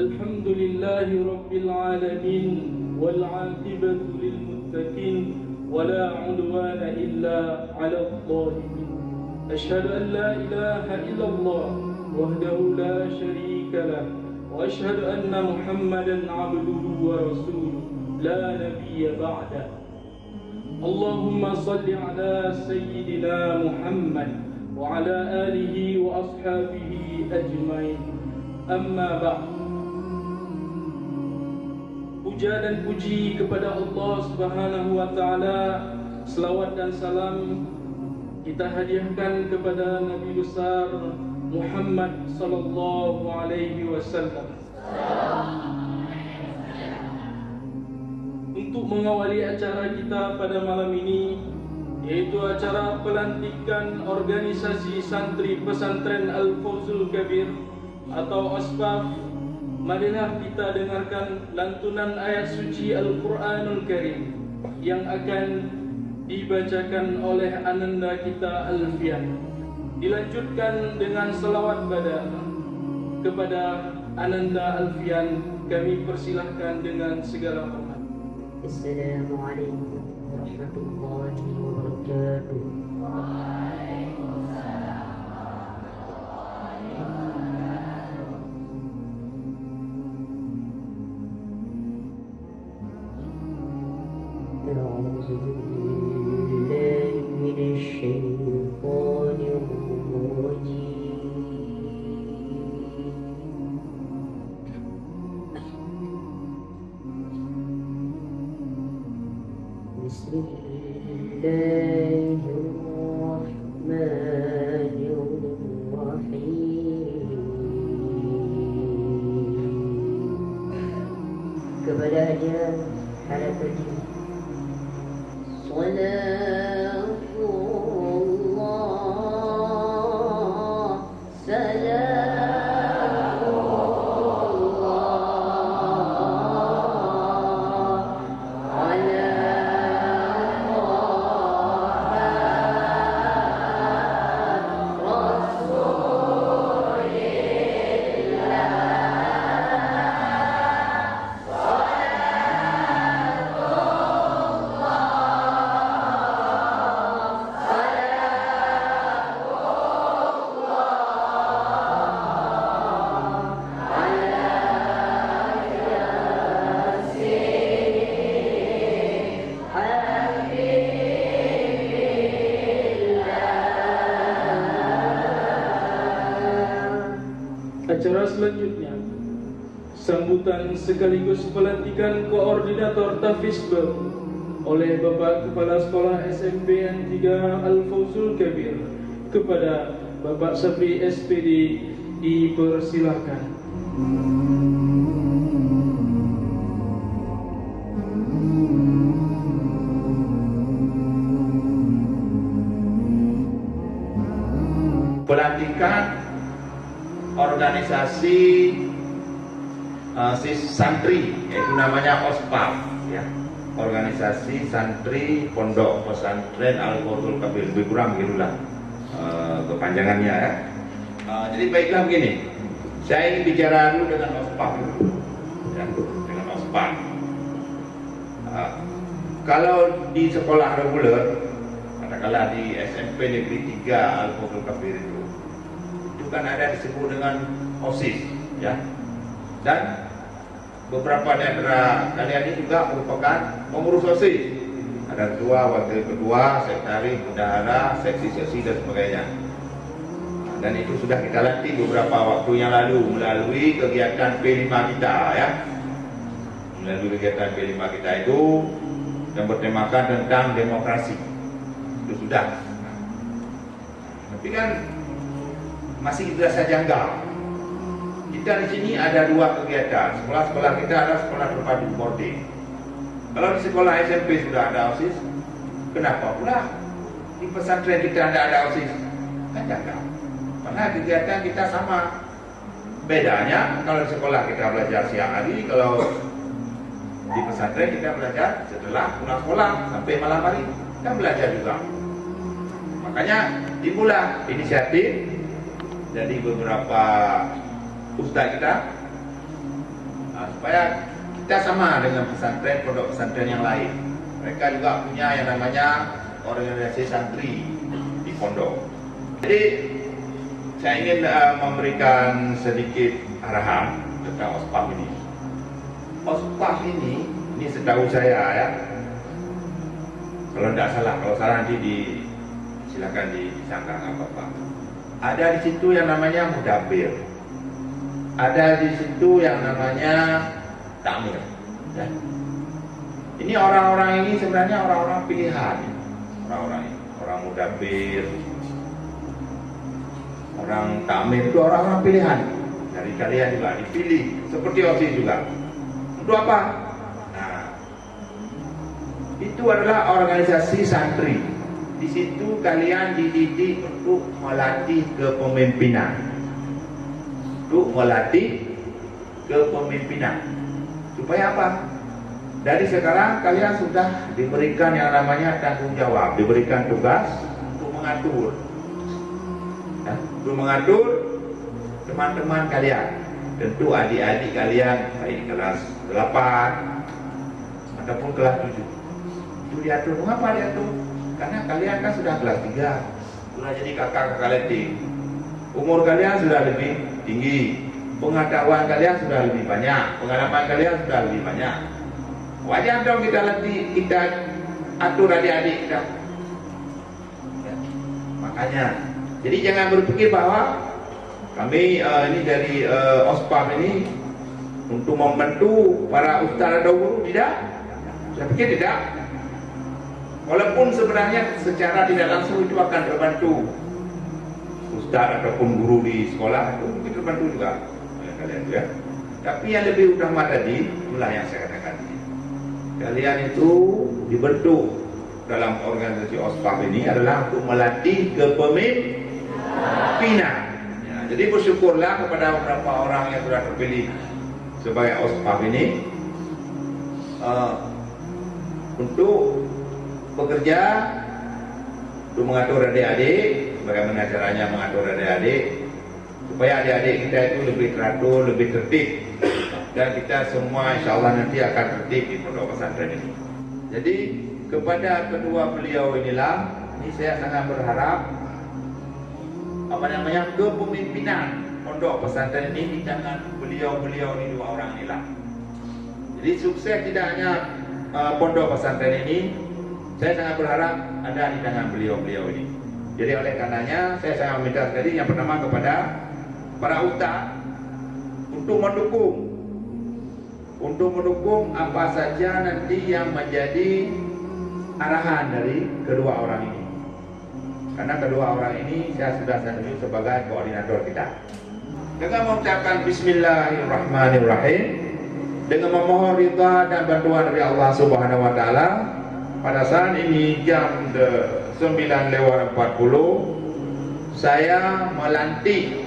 الحمد لله رب العالمين والعاقبة للمتقين ولا عدوان إلا على الظالمين. أشهد أن لا إله إلا الله وحده لا شريك له وأشهد أن محمدا عبده ورسوله لا نبي بعده. اللهم صل على سيدنا محمد وعلى آله وأصحابه أجمعين. Amma ba'd. Puja dan puji kepada Allah Subhanahu wa taala, selawat dan salam kita hadiahkan kepada Nabi besar Muhammad sallallahu alaihi wasallam. Untuk mengawali acara kita pada malam ini, yaitu acara pelantikan organisasi santri pesantren Al-Fawzul Kabir atau OSPAF, marilah kita dengarkan lantunan ayat suci Al-Quranul Karim yang akan dibacakan oleh Ananda kita Alfian. Dilanjutkan dengan selawat kepada Ananda Alfian. Kami persilahkan dengan segala hormat. Assalamualaikum warahmatullahi wabarakatuh. أعوذ بالله من الشيطان الرجيم. بسم الله الرحمن الرحيم. kepada Haja Harapaddin Salatullah, salamullah ala Acara selanjutnya, sambutan sekaligus pelantikan koordinator Tafisbel oleh Bapak Kepala Sekolah SMPN 3 Al-Fawzul Kabir. Kepada Bapak Sabri SPD dipersilahkan. Pelantikan organisasi santri, yaitu namanya OSPAF, ya. Organisasi Santri Pondok Pesantren Al-Fawzul Kabir, lebih kurang begitulah kepanjangannya, ya. Jadi baiklah begini, saya ingin bicara dulu dengan OSPAF, ya, dengan OSPAF. Kalau di sekolah reguler, katakanlah di SMP Negeri 3 Al-Fawzul Kabir itu kan ada disebut dengan OSIS, ya, dan beberapa di antara kalian ini juga merupakan pengurus OSIS. Ada ketua, wakil ketua, sekretaris, bendahara, seksi-seksi dan sebagainya. Dan itu sudah kita latih beberapa waktu yang lalu melalui kegiatan P5 kita, ya, melalui kegiatan P5 kita itu yang bertemakan tentang demokrasi. Itu sudah. Tapi kan masih dirasa janggal. Kita di sini ada dua kegiatan. Sekolah-sekolah kita adalah sekolah terpadu boarding. Kalau di sekolah SMP sudah ada OSIS, kenapa pula di pesantren kita tidak ada OSIS? Kan janggal. Karena kegiatan kita sama. Bedanya kalau di sekolah kita belajar siang hari, kalau di pesantren kita belajar setelah pulang sekolah sampai malam hari, kita belajar juga. Makanya dimulai inisiatif. Jadi beberapa ustaz kita supaya kita sama dengan pesantren, pondok pesantren yang lain. Mereka juga punya yang namanya organisasi santri di pondok. Jadi saya ingin memberikan sedikit arahan tentang OSPAF ini. OSPAF ini setahu saya ya, kalau tidak salah, kalau salah nanti silakan disangka apa-apa. Ada di situ yang namanya mudabir, ada di situ yang namanya takmir. Ya. Ini orang-orang ini sebenarnya orang-orang pilihan, orang-orang ini, orang mudabir, orang takmir itu orang-orang pilihan. Dari kalian juga dipilih, seperti OSIS juga. Untuk apa? Nah, itu adalah organisasi santri. Di situ kalian dididik untuk melatih kepemimpinan. Untuk melatih kepemimpinan. Supaya apa? Dari sekarang kalian sudah diberikan yang namanya tanggung jawab, diberikan tugas untuk mengatur. Ya, untuk mengatur teman-teman kalian. Tentu adik-adik kalian baik kelas 8 ataupun kelas 7. Itu diatur. Mengapa diatur? Karena kalian kan sudah kelas 3, sudah jadi kakak-kakak letting. Umur kalian sudah lebih tinggi, pengetahuan kalian sudah lebih banyak, pengalaman kalian sudah lebih banyak. Wajar dong kita atur adik-adik kita. Ya. Makanya, jadi jangan berpikir bahwa kami ini dari OSPAF ini untuk membantu para ustaz atau guru, tidak. Saya pikir tidak. Walaupun sebenarnya secara tidak langsung itu akan terbantu ustaz ataupun guru di sekolah, itu mungkin terbantu juga ya, kalian ya. Tapi yang lebih utama tadi, itulah yang saya katakan. Kalian itu dibentuk dalam organisasi OSPAF ini adalah untuk melatih kepemimpinan. Ya, jadi bersyukurlah kepada beberapa orang yang sudah terpilih sebagai OSPAF ini untuk bekerja untuk mengatur adik-adik, bagaimana caranya mengatur adik-adik supaya adik-adik kita itu lebih teratur, lebih tertib, dan kita semua insya Allah nanti akan tertib di pondok pesantren ini. Jadi kepada kedua beliau inilah, ini saya sangat berharap kepemimpinan pondok pesantren ini di tangan beliau-beliau ini, dua orang inilah. Jadi sukses tidak hanya pondok pesantren ini, saya sangat berharap ada di tangan beliau-beliau ini. Jadi oleh karenanya saya sangat meminta sekali yang pertama kepada para ustaz untuk mendukung apa saja nanti yang menjadi arahan dari kedua orang ini. Karena kedua orang ini saya sudah tunjuk sebagai koordinator kita. Dengan mengucapkan Bismillahirrahmanirrahim, dengan memohon ridha dan bantuan dari Allah Subhanahu wa taala, pada saat ini jam 9:40 saya melantik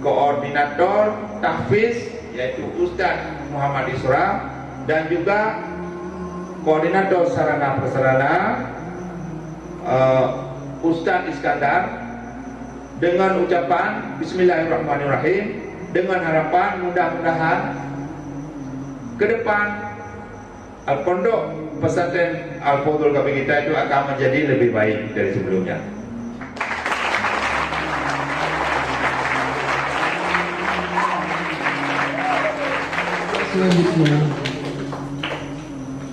koordinator tahfiz yaitu Ustaz Muhammad Isra dan juga koordinator sarana prasarana Ustaz Iskandar dengan ucapan Bismillahirrahmanirrahim, dengan harapan mudah-mudahan ke depan pondok pesantren Al-Fadhul Kabir kita itu akan menjadi lebih baik dari sebelumnya. Selanjutnya,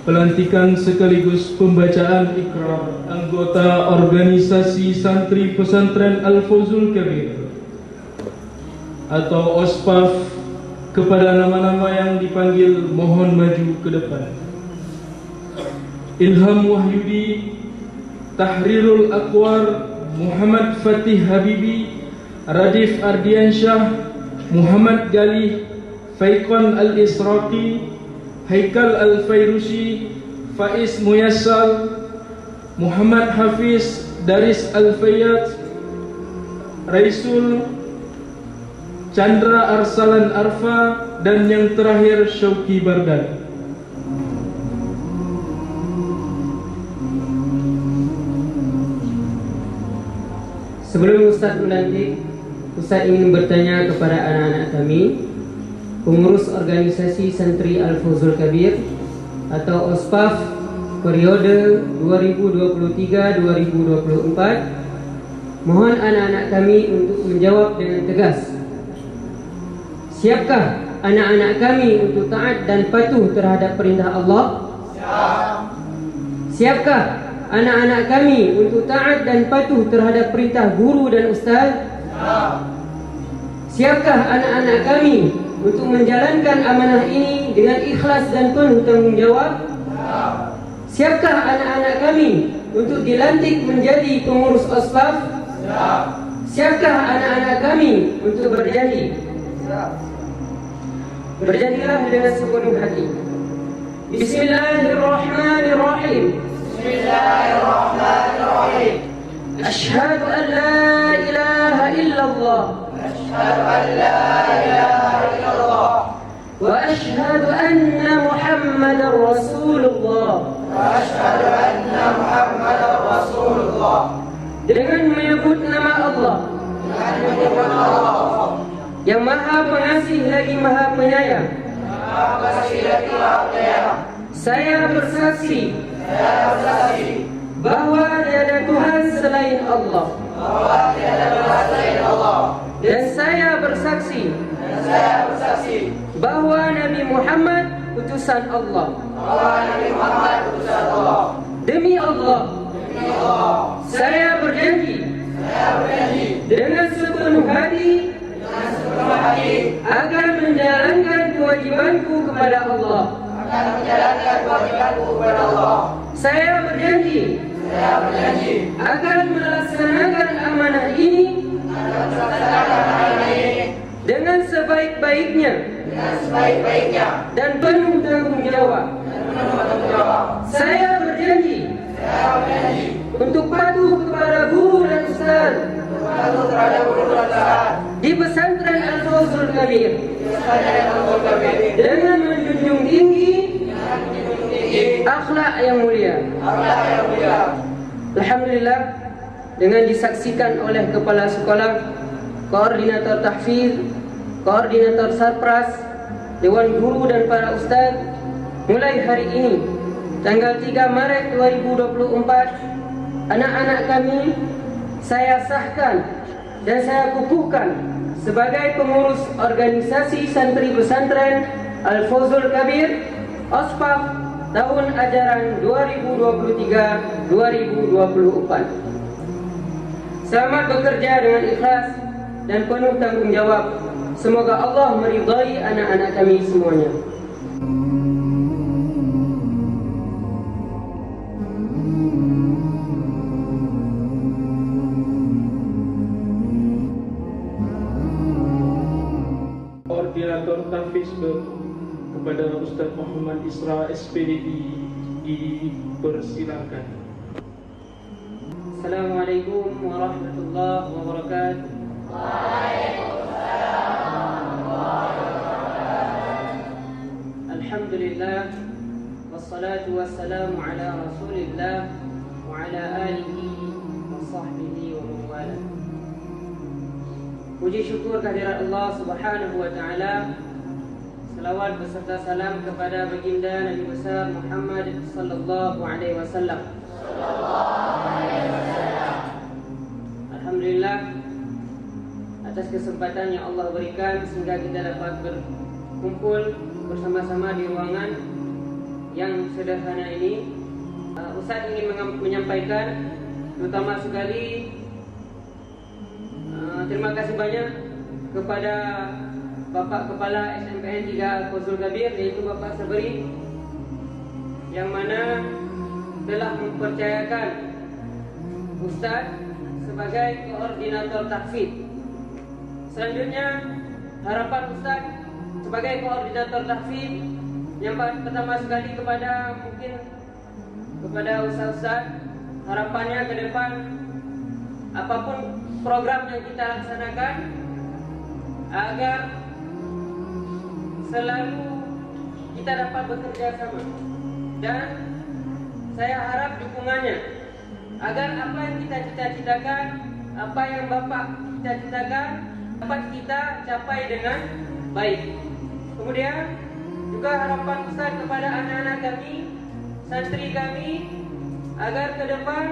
pelantikan sekaligus pembacaan ikrar anggota organisasi santri pesantren Al-Fadhul Kabir atau OSPAF kepada nama-nama yang dipanggil mohon maju ke depan. Ilham Wahyudi, Tahrirul Aqwar, Muhammad Fatih Habibi, Radif Ardiansyah, Muhammad Galih, Faiqan Al-Israqi, Haikal Al-Fairusi, Faiz Muyassal, Muhammad Hafiz, Daris Al-Fayyad, Raisul, Chandra Arsalan Arfa, dan yang terakhir Syauki Bardan. Sebelum Ustaz melantik, Ustaz ingin bertanya kepada anak-anak kami, pengurus organisasi Santri Al-Fawzul Kabir atau OSPAF periode 2023-2024. Mohon anak-anak kami untuk menjawab dengan tegas. Siapkah anak-anak kami untuk taat dan patuh terhadap perintah Allah? Siapkah anak-anak kami untuk taat dan patuh terhadap perintah guru dan ustaz? Siapkah anak-anak kami untuk menjalankan amanah ini dengan ikhlas dan penuh tanggung jawab? Siapkah anak-anak kami untuk dilantik menjadi pengurus OSPAF? Siapkah anak-anak kami untuk berjanji? Berjanjilah dengan sepenuh hati. Bismillahirrahmanirrahim. Bismillahirrahmanirrahim. Asyhadu an la ilaha illallah. Asyhadu an la ilaha illallah. Wa asyhadu anna Muhammadar Rasulullah. Wa asyhadu anna Muhammadar Rasulullah. Dengan menyebut nama Allah. Dengan menyebut nama Allah. Yang Maha Pengasih lagi Maha Penyayang. Saya bersaksi bahwa tiada Tuhan selain Allah. Dan saya bersaksi bahwa Nabi Muhammad utusan Allah. Demi Allah, saya berjanji dengan sepenuh hati akan menjalankan kewajibanku kepada Allah. Saya berjanji akan melaksanakan amanah ini dengan sebaik-baiknya dan penuh tanggung jawab. Saya berjanji untuk patuh kepada guru dan ustaz di pesantren Al-Fawzul Kabir dengan menjunjung tinggi akhlak yang mulia. Alhamdulillah, dengan disaksikan oleh kepala sekolah, koordinator tahfiz, koordinator sarpras, dewan guru dan para ustaz, mulai hari ini tanggal 3 Maret 2024, anak-anak kami saya sahkan dan saya kukuhkan sebagai pengurus organisasi santri pesantren Al-Fawzul Kabir OSPAF tahun ajaran 2023-2024. Selamat bekerja dengan ikhlas dan penuh tanggung jawab. Semoga Allah meridai anak-anak kami semuanya. Koordinator tahfiz kepada Ustaz Muhammad Isra SPDI dipersilakan. Assalamualaikum warahmatullahi wabarakatuh. Alhamdulillah, wassalatu wassalamu ala rasulillah wa ala alihi wa sahbihi wa mawala. Puji syukur kehadirat Allah subhanahu wa ta'ala. Salawat beserta salam kepada baginda Nabi besar Muhammad sallallahu alaihi wasallam. Alhamdulillah, atas kesempatan yang Allah berikan sehingga kita dapat berkumpul bersama-sama di ruangan yang sederhana ini. Ustaz ingin menyampaikan terutama sekali terima kasih banyak kepada Bapak Kepala SMPN 3 Al-Fawzul Kabir, yaitu Bapak Sabri, yang mana telah mempercayakan Ustaz sebagai koordinator tahfiz. Selanjutnya, harapan Ustaz sebagai koordinator tahfiz yang pertama sekali kepada Ustaz, harapannya ke depan apapun program yang kita laksanakan agar selalu kita dapat bekerja sama, dan saya harap dukungannya agar apa yang kita cita-citakan, apa yang Bapak cita-citakan dapat kita capai dengan baik. Kemudian juga harapan Ustaz kepada anak-anak kami, santri kami, agar ke depan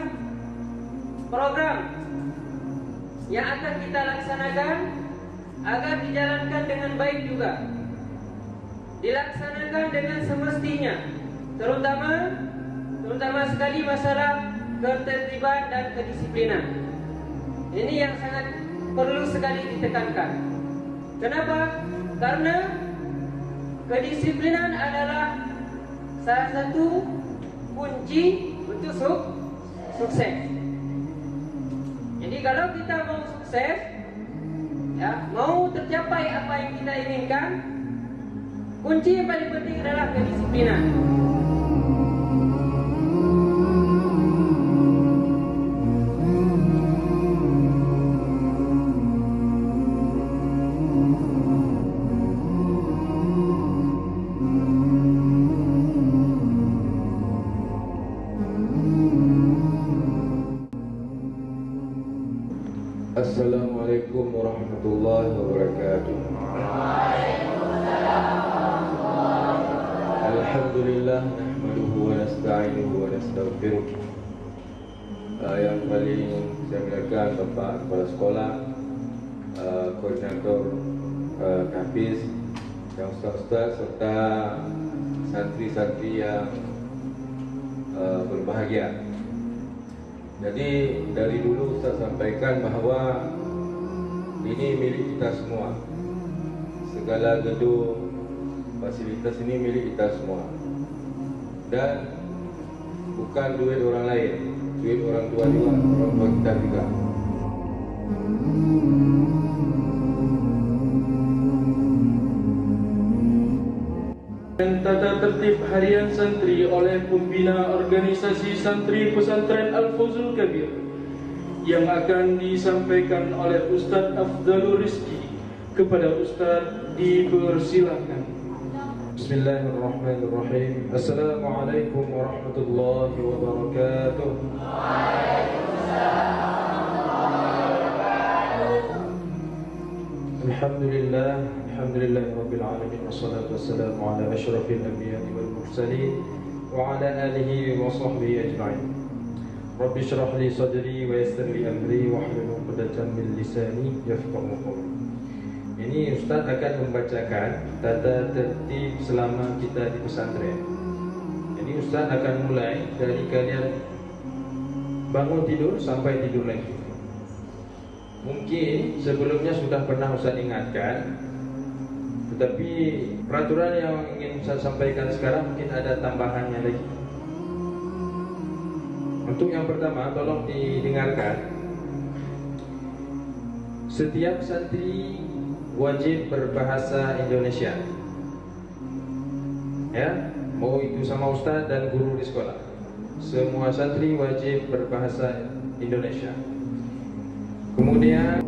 program yang akan kita laksanakan agar dijalankan dengan baik juga, dilaksanakan dengan semestinya, terutama sekali masalah ketertiban dan kedisiplinan. Ini yang sangat perlu sekali ditekankan. Kenapa? Karena kedisiplinan adalah salah satu kunci untuk sukses. Jadi kalau kita mau sukses, ya, mau tercapai apa yang kita inginkan, kunci yang paling penting adalah kedisiplinan. Assalamualaikum warahmatullahi wabarakatuh. Alhamdulillah, nahmaduhu wa nasta'inuhu wa nastaghfiruh. Yang paling saya muliakan Bapak Kepala Sekolah, Koordinator Kafiz, yang ustaz-ustaz serta santri-santri yang berbahagia. Jadi dari dulu saya sampaikan bahawa ini milik kita semua. Segala gedung, fasilitas ini milik kita semua. Dan bukan duit orang lain, duit orang tua juga, orang tua kita juga. Dan tata tertib harian santri oleh pembina organisasi santri pesantren Al-Fawzul Kabir yang akan disampaikan oleh Ustaz Afdalur Rizki. Kepada Ustaz dipersilakan. Bismillahirrahmanirrahim. Assalamualaikum warahmatullahi wabarakatuh. Alhamdulillah, alhamdulillahirabbil alamin, wassalatu wassalamu ala asyrafil anbiya'i wal mursalin wa ala alihi wa sahbihi ajma'in. Rabbi shrah li sadri wa yassir li amri wa hlul 'uqdatam min lisani yafqahu qawli. Ini Ustaz akan membacakan tata tertib selama kita di pesantren. Ini Ustaz akan mulai dari kalian bangun tidur sampai tidur lagi. Mungkin sebelumnya sudah pernah Ustaz ingatkan, tetapi peraturan yang ingin saya sampaikan sekarang mungkin ada tambahannya lagi. Untuk yang pertama, tolong didengarkan. Setiap santri wajib berbahasa Indonesia. Ya, mau itu sama Ustaz dan guru di sekolah. Semua santri wajib berbahasa Indonesia. Kemudian